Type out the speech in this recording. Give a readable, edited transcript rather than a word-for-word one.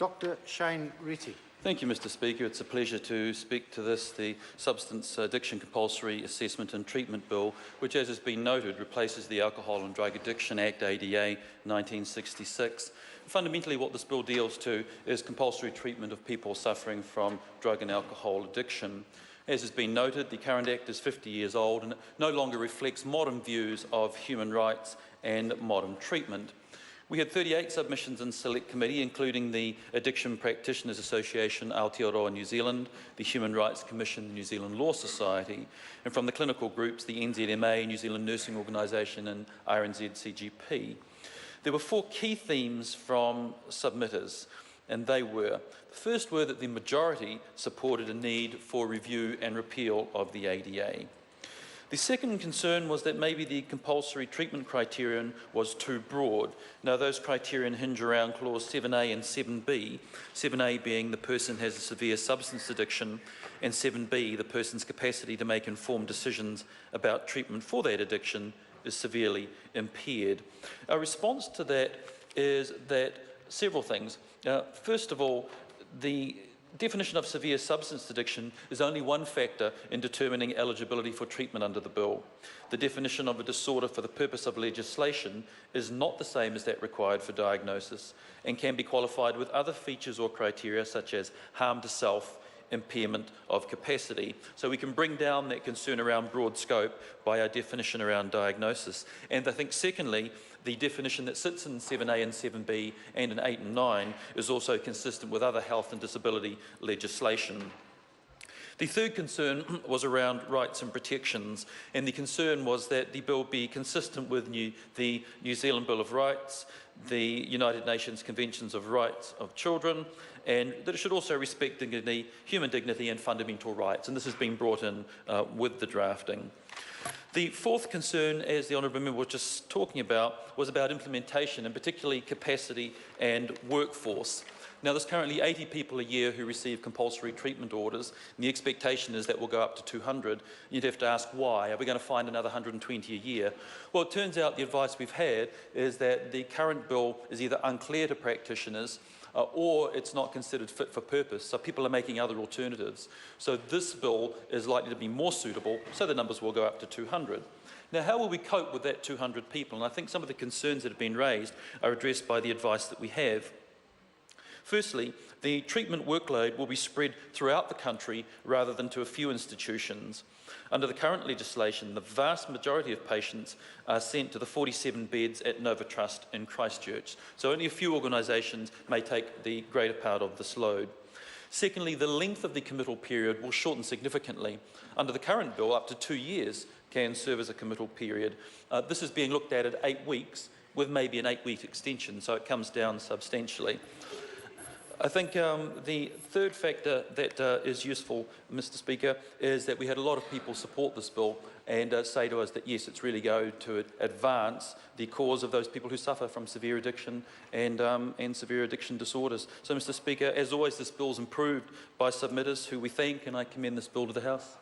Dr Shane Reti. Thank you, Mr Speaker. It's a pleasure to speak to the Substance Addiction Compulsory Assessment and Treatment Bill, which, as has been noted, replaces the Alcohol and Drug Addiction Act, ADA, 1966. Fundamentally, what this bill deals to is compulsory treatment of people suffering from drug and alcohol addiction. As has been noted, the current Act is 50 years old and it no longer reflects modern views of human rights and modern treatment. We had 38 submissions in Select Committee, including the Addiction Practitioners Association, Aotearoa New Zealand, the Human Rights Commission, the New Zealand Law Society, and from the clinical groups, the NZMA, New Zealand Nursing Organisation and RNZ-CGP. There were 4 key themes from submitters, and they were: the first were that the majority supported a need for review and repeal of the ADA. The second concern was that maybe the compulsory treatment criterion was too broad. Now, those criterion hinge around clause 7A and 7B, 7A being the person has a severe substance addiction, and 7B, the person's capacity to make informed decisions about treatment for that addiction is severely impaired. Our response to that is that several things. First of all, the definition of severe substance addiction is only one factor in determining eligibility for treatment under the bill. The definition of a disorder for the purpose of legislation is not the same as that required for diagnosis and can be qualified with other features or criteria such as harm to self, impairment of capacity. So we can bring down that concern around broad scope by our definition around diagnosis. And I think secondly, the definition that sits in 7A and 7B and in 8 and 9 is also consistent with other health and disability legislation. The third concern was around rights and protections, and the concern was that the bill be consistent with the New Zealand Bill of Rights, the United Nations Conventions of Rights of Children, and that it should also respect dignity, human dignity and fundamental rights, and this has been brought in with the drafting. The fourth concern, as the Honourable Member was just talking about, was about implementation, and particularly capacity and workforce. Now, there's currently 80 people a year who receive compulsory treatment orders, and the expectation is that will go up to 200. You'd have to ask why. Are we going to find another 120 a year? Well, it turns out the advice we've had is that the current bill is either unclear to practitioners or it's not considered fit for purpose, so people are making other alternatives. So this bill is likely to be more suitable, so the numbers will go up to 200. Now, how will we cope with that 200 people? And I think some of the concerns that have been raised are addressed by the advice that we have. Firstly, the treatment workload will be spread throughout the country rather than to a few institutions. Under the current legislation, the vast majority of patients are sent to the 47 beds at Nova Trust in Christchurch, so only a few organisations may take the greater part of this load. Secondly, the length of the committal period will shorten significantly. Under the current bill, up to 2 years can serve as a committal period. This is being looked at 8 weeks, with maybe an 8-week extension, so it comes down substantially. I think the third factor that is useful, Mr Speaker, is that we had a lot of people support this bill and say to us that yes, it's really going to advance the cause of those people who suffer from severe addiction and severe addiction disorders. So, Mr Speaker, as always, this bill's improved by submitters who we thank, and I commend this bill to the House.